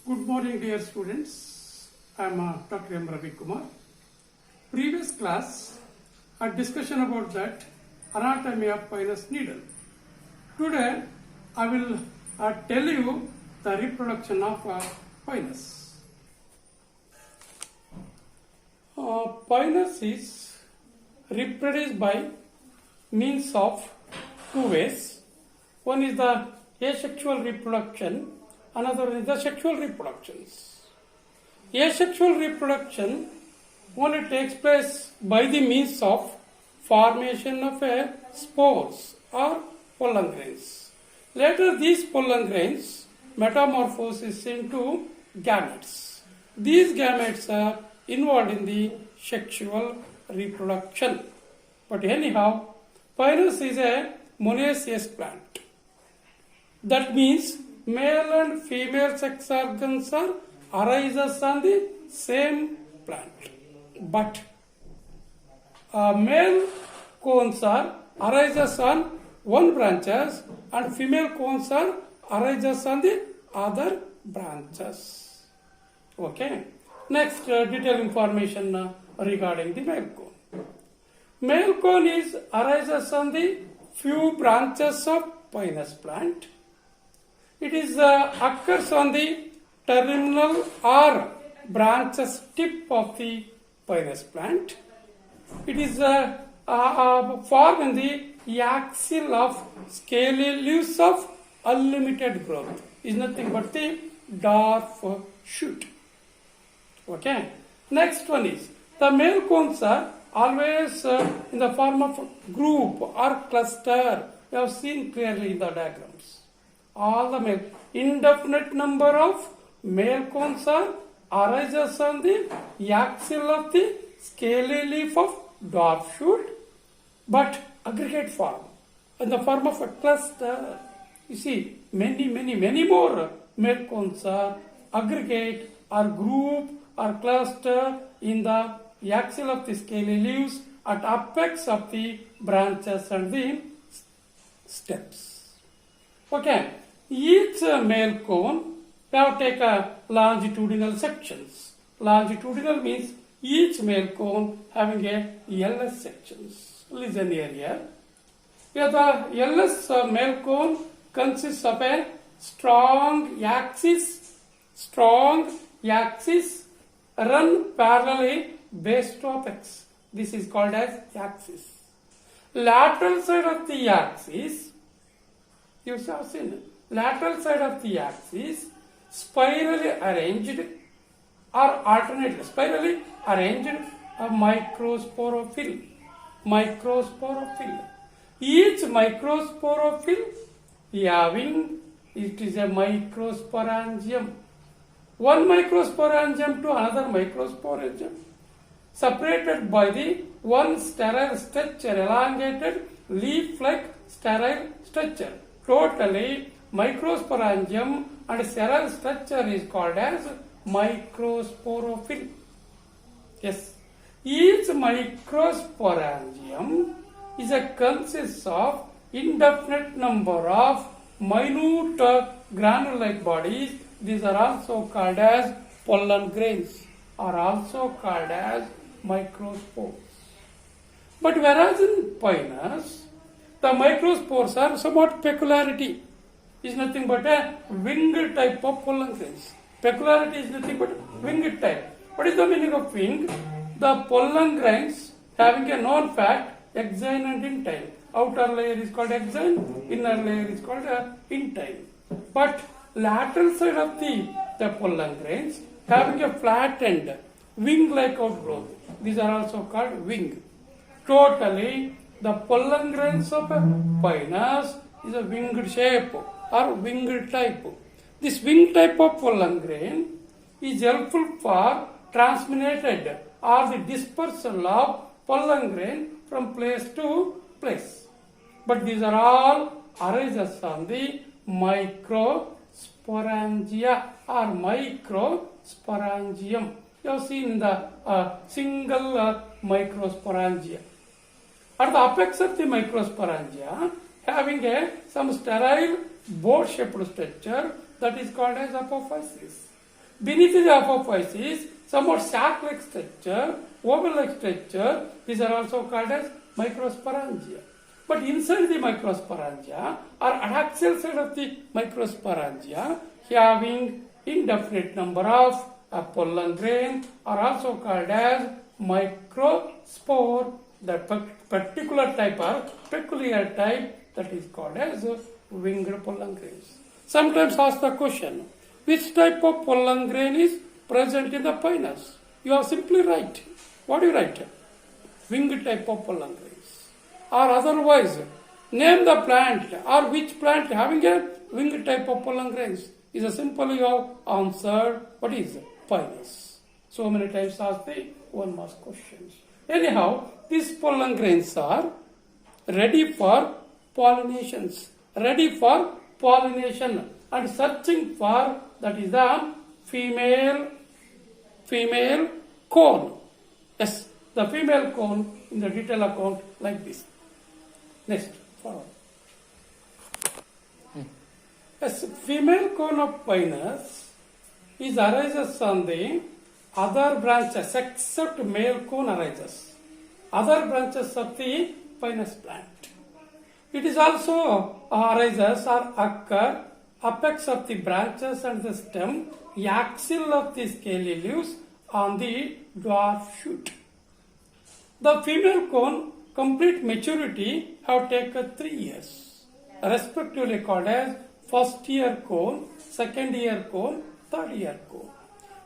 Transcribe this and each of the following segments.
Good morning, dear students. I am Dr. M. Ravi Kumar. Previous class, a discussion about that anatomy of pinus needle. Today, I will tell you the reproduction of pinus. Pinus is reproduced by means of two ways. One is the asexual reproduction, another is the sexual reproductions. Asexual reproduction only takes place by the means of formation of spores or pollen grains. Later these pollen grains metamorphose into gametes. These gametes are involved in the sexual reproduction. But anyhow, pinus is a monoecious plant. That means male and female sex organs are arises on the same plant. But male cones are arises on one branches and female cones are arises on the other branches. Okay. Next, detailed information regarding the male cone. Male cone is arises on the few branches of pinus plant. It is occurs on the terminal or branches tip of the pinus plant. It is formed in the axil of scaly leaves of unlimited growth. Is nothing but the dwarf shoot. Okay. Next one is the male cones are always in the form of group or cluster. You have seen clearly in the diagrams. All the male indefinite number of male cones are arises on the axil of the scaly leaf of dwarf shoot, but aggregate form in the form of a cluster. You see, many more male cones are aggregate or group or cluster in the axil of the scaly leaves at apex of the branches and the stems. Okay. Each male cone now take a longitudinal sections. Longitudinal means each male cone having a LS sections. Listen here. Here the LS male cone consists of a strong axis run parallelly base to apex. This is called as axis. Lateral side of the axis, you have seen it. Lateral side of the axis spirally arranged or alternately spirally arranged a microsporophyll. Each microsporophyll having it is a microsporangium. One microsporangium to another microsporangium separated by the one sterile structure, elongated leaf-like sterile structure. Totally, microsporangium and sterile structure is called as microsporophyll. Yes. Each microsporangium is a consists of indefinite number of minute granule-like bodies. These are also called as pollen grains, are also called as microspores. But whereas in pinus, the microspores are somewhat peculiarity. Is nothing but a winged type of pollen grains. Peculiarity is nothing but winged type. What is the meaning of wing? The pollen grains having a known fact, exine and intine. Outer layer is called exine, inner layer is called intine. But lateral side of the pollen grains having a flattened wing-like outgrowth. These are also called wing. Totally, the pollen grains of pinus is a winged shape or winged type. This wing type of pollen grain is helpful for transmitted or the dispersal of pollen grain from place to place. But these are all arises on the microsporangia or microsporangium. You have seen the single microsporangia. At the apex of the microsporangia, having some sterile boat-shaped structure that is called as apophysis. Beneath the apophysis is somewhat sac-like structure, oval-like structure. These are also called as microsporangia. But inside the microsporangia or adaxial side of the microsporangia having indefinite number of pollen grain are also called as microspore. The particular type or peculiar type that is called as winged pollen grains. Sometimes ask the question, which type of pollen grain is present in the pinus? You are simply right. What do you write? Winged type of pollen grains. Or otherwise, name the plant or which plant having a winged type of pollen grains. Is a simple you have answered. What is pinus? So many times ask the 1 mark questions. Anyhow, these pollen grains are ready for pollinations. Ready for pollination and searching for, that is the female cone. Yes, the female cone in the detail account like this. Next, follow. Yes, female cone of pinus is arises on the other branches except male cone arises. Other branches of the pinus plant. It is also arises or occur apex of the branches and the stem, axil of the scaly leaves on the dwarf shoot. The female cone complete maturity have taken 3 years, respectively called as first year cone, second year cone, third year cone.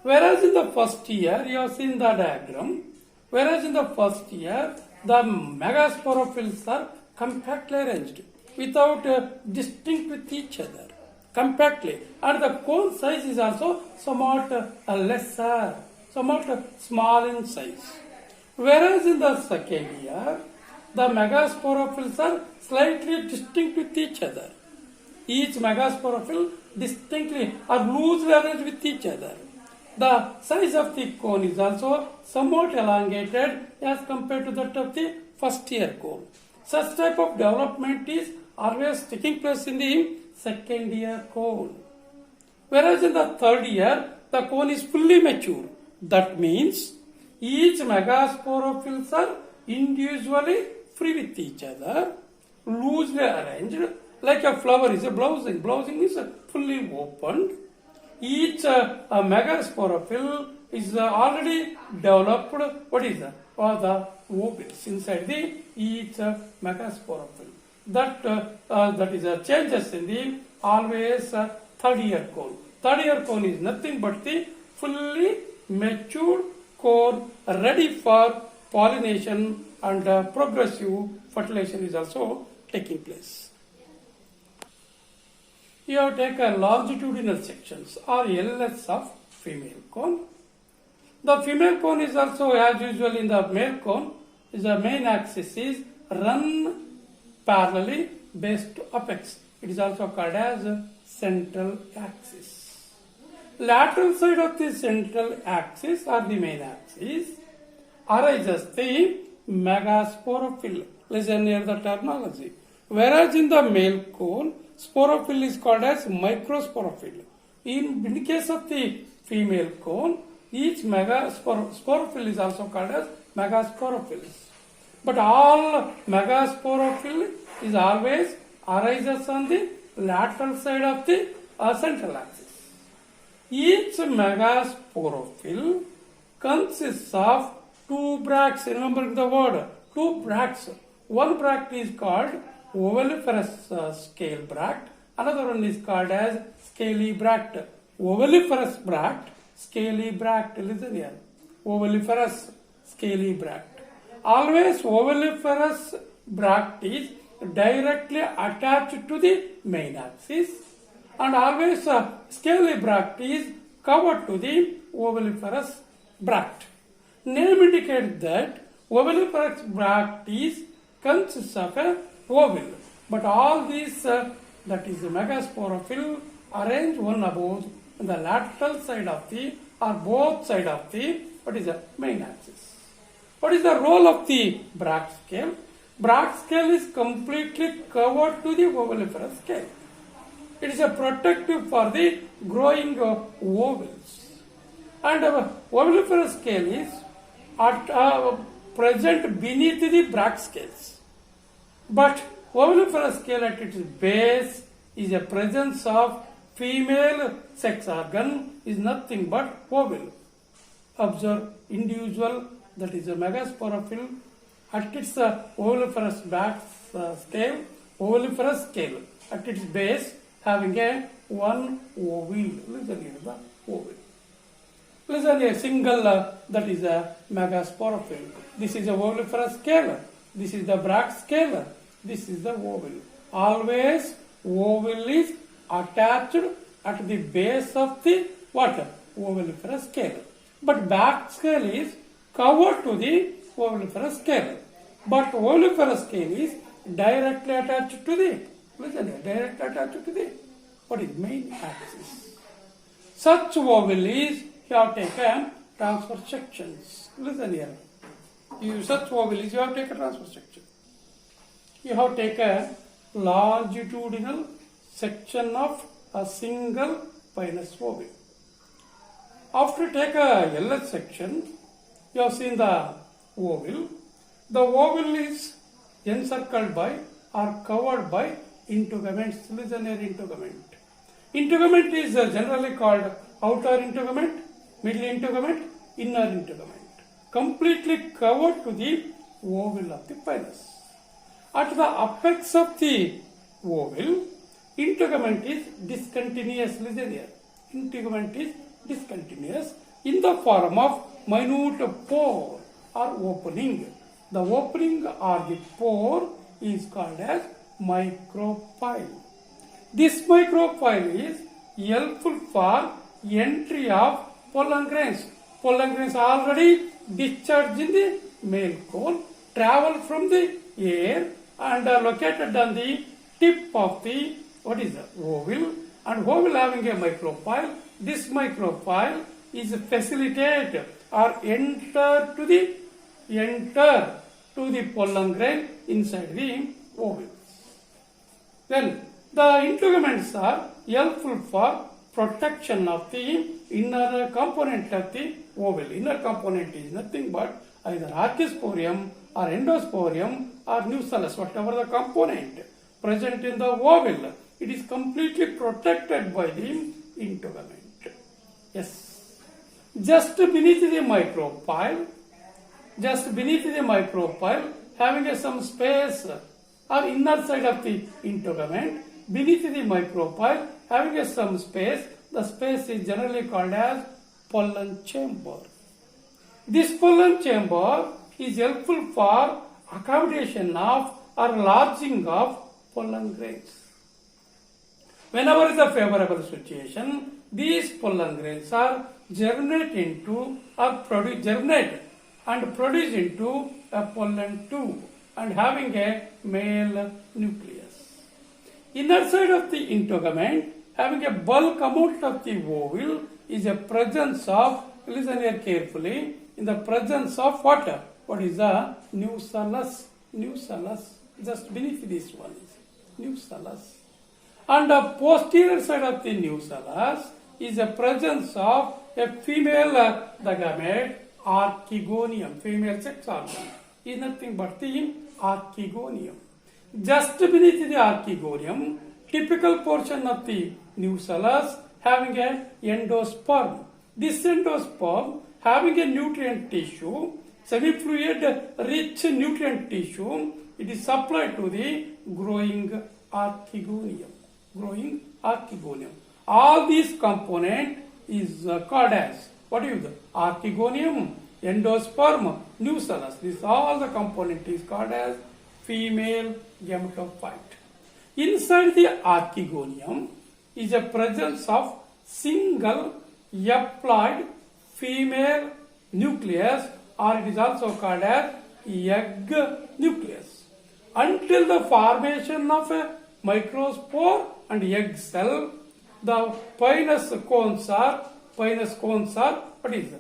Whereas in the first year, you have seen the diagram, whereas in the first year, the megasporophylls are compactly arranged without distinct with each other. Compactly. And the cone size is also somewhat lesser, somewhat small in size. Whereas in the second year, the megasporophylls are slightly distinct with each other. Each megasporophyll distinctly or loosely arranged with each other. The size of the cone is also somewhat elongated as compared to that of the first year cone. Such type of development is always taking place in the second year cone. Whereas in the third year, the cone is fully mature. That means each megasporophylls are individually free with each other, loosely arranged, like a flower is a blousing. Blousing is fully opened. Each megasporophyll is already developed. What is that? Or the ovules inside the each megasporophyll. That is changes in the always third year cone. Third year cone is nothing but the fully matured cone ready for pollination and progressive fertilization is also taking place. You have taken longitudinal sections or LS of female cone. The female cone is also as usual in the male cone. The main axis is run parallelly based to apex. It is also called as central axis. Lateral side of the central axis or the main axis arises the megasporophyll. Listen here the terminology. Whereas in the male cone, sporophyll is called as microsporophyll. In case of the female cone, each megasporophyll is also called as megasporophylls. But all megasporophyll is always arises on the lateral side of the central axis. Each megasporophyll consists of 2 bracts. Remember the word, 2 bracts. One bract is called oviviparous scale bract. Another one is called as scaly bract. Oviviparous bract, scaly bract. Listen here. Oviviparous, scaly bract. Always oviviparous bract is directly attached to the main axis, and always scaly bract is covered to the oviviparous bract. Name indicates that oviviparous bract is consists of a ovule, but all these that is the megasporophyll arranged one above on the lateral side of the or both side of the what is the main axis. What is the role of the bract scale? Bract scale is completely covered to the oviviparous scale. It is a protective for the growing of ovules. And ovuliferous scale is at present beneath the Bragg scales. But ovuliferous scale at its base is a presence of female sex organ is nothing but ovule. Observe individual, that is a megasporophyll at its ovuliferous scale, ovuliferous scale at its base having a one ovule. Listen here, the ovule. Listen here, single that is a megasporophyll. This is a ovuliferous scale. This is the Bragg scale. This is the ovule. Always ovule is attached at the base of the what? Ovuliferous scale. But Bragg scale is covered to the ovuliferous scale. But ovuliferous scale is directly attached to the, listen here, directly attached to the, what is main axis. Such ovule is, you have taken transfer sections. Listen here. Such ovule is, you have taken transfer section. You have taken longitudinal section of a single pinus ovule. After take a LS section, you have seen the ovule. The ovule is encircled by or covered by integuments. Listen here, integument. Integument is generally called outer integument, middle integument, inner integument. Completely covered to the ovule of the pinus. At the apex of the ovule, integument is discontinuous. Listen here. Integument is discontinuous in the form of minute pore or opening. The opening or the pore is called as micropyle. This micropyle is helpful for entry of pollen grains. Pollen grains are already discharged in the male cone, travel from the air and are located on the tip of the, what is the ovule, and ovule having a micropyle. This micropyle is facilitated or enter to the pollen grain inside the ovule. Then the integuments are helpful for protection of the inner component of the ovule. Inner component is nothing but either archisporium or endosporium or nucellus, whatever the component present in the ovule. It is completely protected by the integument. Yes. Just beneath the micropyle, having some space or inner side of the integument, beneath the micropyle, having some space, the space is generally called as pollen chamber. This pollen chamber is helpful for accommodation of or lodging of pollen grains. Whenever is a favorable situation, these pollen grains are germinate into or germinate and produce into a pollen tube and having a male nucleus. Inner side of the integument having a bulk amount of the ovule is a presence of, listen here carefully, in the presence of what? What is the nucellus? Nucellus, just beneath this one is nucellus. And the posterior side of the nucellus is a presence of a female the gamete archegonium, female sex organ is nothing but the archegonium. Just beneath the archegonium, typical portion of the nucellus having a endosperm. This endosperm having a nutrient tissue, semi-fluid rich nutrient tissue, it is supplied to the growing archegonium. Growing archegonium. All these component is called as, what is the archegonium, endosperm, nucellus. This all the component is called as female gametophyte. Inside the archegonium is a presence of single haploid female nucleus, or it is also called as egg nucleus. Until the formation of a microspore and egg cell, the pinus cones are, what is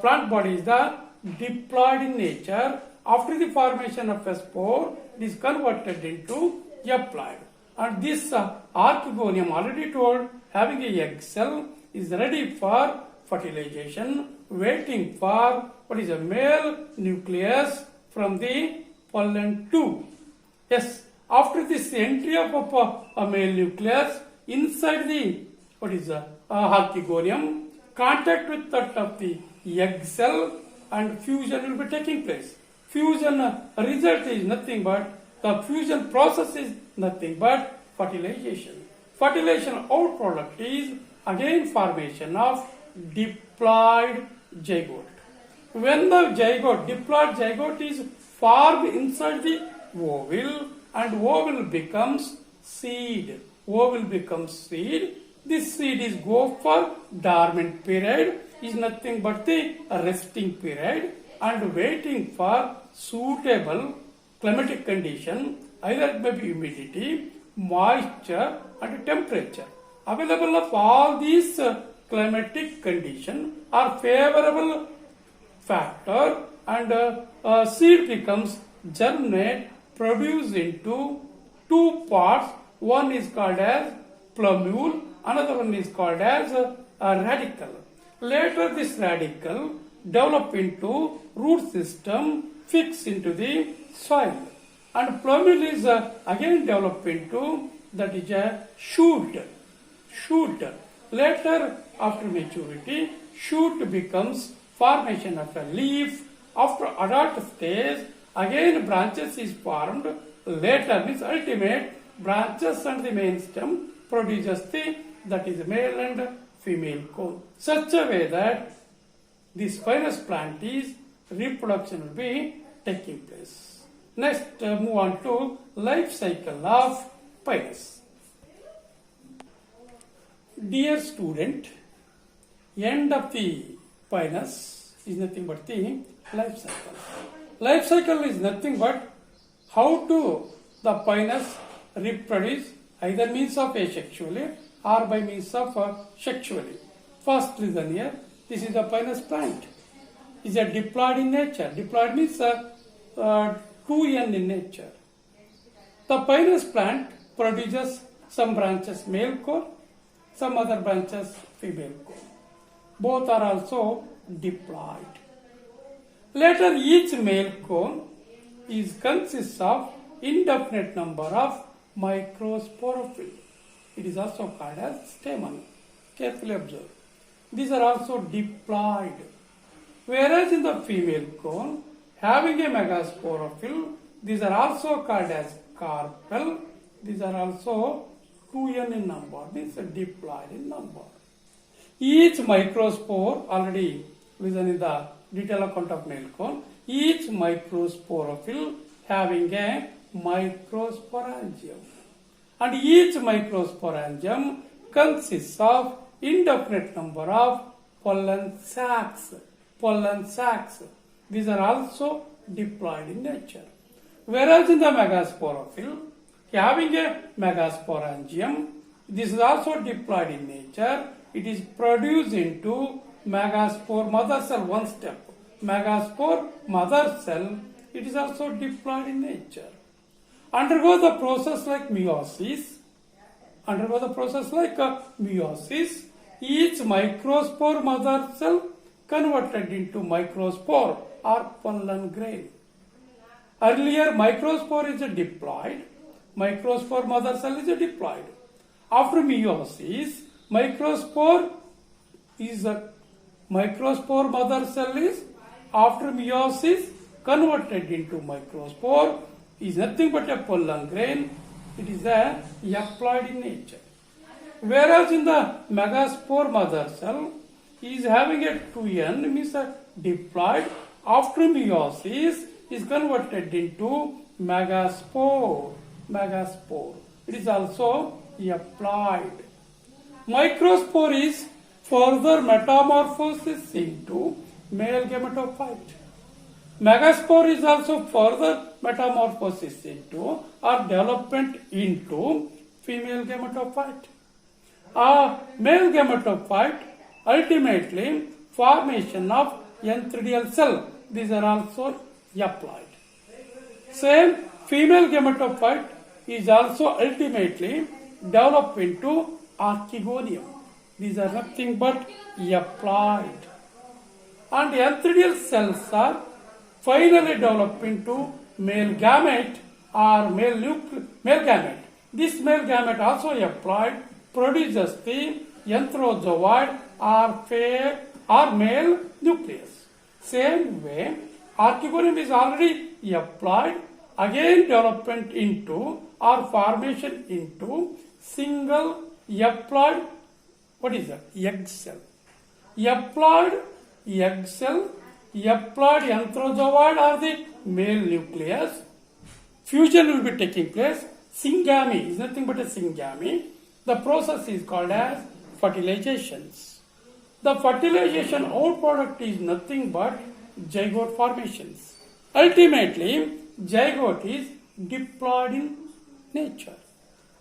plant body is the diploid in nature. After the formation of a spore, it is converted into haploid. And this archegonium, already told, having a egg cell, is ready for fertilization, waiting for what is a male nucleus from the pollen tube. Yes, after this entry of a male nucleus inside the what is a archegonium, contact with that of the egg cell and fusion will be taking place. Fusion result is nothing but the fusion process is nothing but fertilization. Fertilization out product is again formation of diploid zygote. When the zygote, diploid zygote is formed inside the ovule and ovule becomes seed. Ovule becomes seed. This seed is go for dormant period, is nothing but the resting period and waiting for suitable climatic condition, either it may be humidity, moisture and temperature. Available of all these climatic condition are favorable factor and seed becomes germinate, produced into two parts. One is called as plumule, another one is called as a radicle. Later this radical develop into root system, fix into the soil, and plumule is again develop into that is a shoot. Later after maturity, shoot becomes formation of a leaf. After adult stage, again branches is formed. Later means ultimate branches and the main stem produces the that is male and female cone. Such a way that this pinus plant is reproduction will be taking place. Next move on to life cycle of pinus. Dear student, end of the pinus is nothing but the life cycle. Life cycle is nothing but how to the pinus reproduce either means of asexually or by means of sexually. First reason here, this is the pinus plant. Is a diploid in nature. Diploid means 2n in nature. The pinus plant produces some branches male core, some other branches female core. Both are also diploid. Later each male cone is consists of indefinite number of microsporophyll. It is also called as stamen. Carefully observe. These are also diploid. Whereas in the female cone, having a megasporophyll, these are also called as carpel. These are also 2n in number, means diploid in number. Each microspore, already listen in the detailed account of male cone, each microsporophyll having a microsporangium. And each microsporangium consists of indefinite number of pollen sacs. Pollen sacs. These are also diploid in nature. Whereas in the megasporophyll, having a megasporangium, this is also diploid in nature. It is produced into megaspore mother cell, one step. Megaspore mother cell, it is also diploid in nature. Undergo the process like meiosis. Each microspore mother cell converted into microspore or pollen grain. Earlier microspore is a diploid. Microspore mother cell is a diploid. After meiosis, microspore mother cell is after meiosis converted into microspore is nothing but a pollen grain. It is a haploid in nature. Whereas in the megaspore mother cell is having a 2n, means a diploid. After meiosis is converted into megaspore. It is also haploid. Microspore is further metamorphosis into male gametophyte. Megaspore is also further metamorphosis into or development into female gametophyte. A male gametophyte ultimately formation of entheridial cell. These are also haploid. Same female gametophyte is also ultimately developed into archegonium. These are nothing but applied. And enthedial cells are finally developed into male gamete or male gamete. This male gamete also applied produces the enterozoid or male nucleus. Same way, archegonium is already applied, again development into or formation into single haploid, what is that? Egg cell. Haploid egg cell, haploid enterozoid or the male nucleus. Fusion will be taking place. Syngamy is nothing but a syngamy. The process is called as fertilizations. The fertilization outproduct is nothing but zygote formations. Ultimately, zygote is diploid in nature.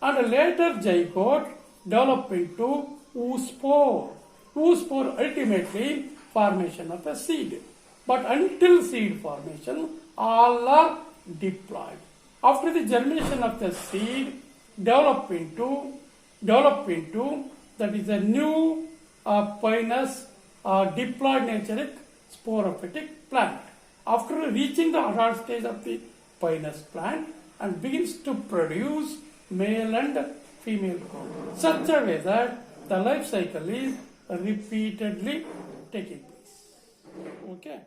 And later zygote develop into oospore. Oospore ultimately formation of a seed. But until seed formation, all are diploid. After the germination of the seed, develop into that is a new pinus diploid naturic sporophytic plant. After reaching the adult stage of the pinus plant and begins to produce male and female growth, such a way that the life cycle is repeatedly taking place. Okay.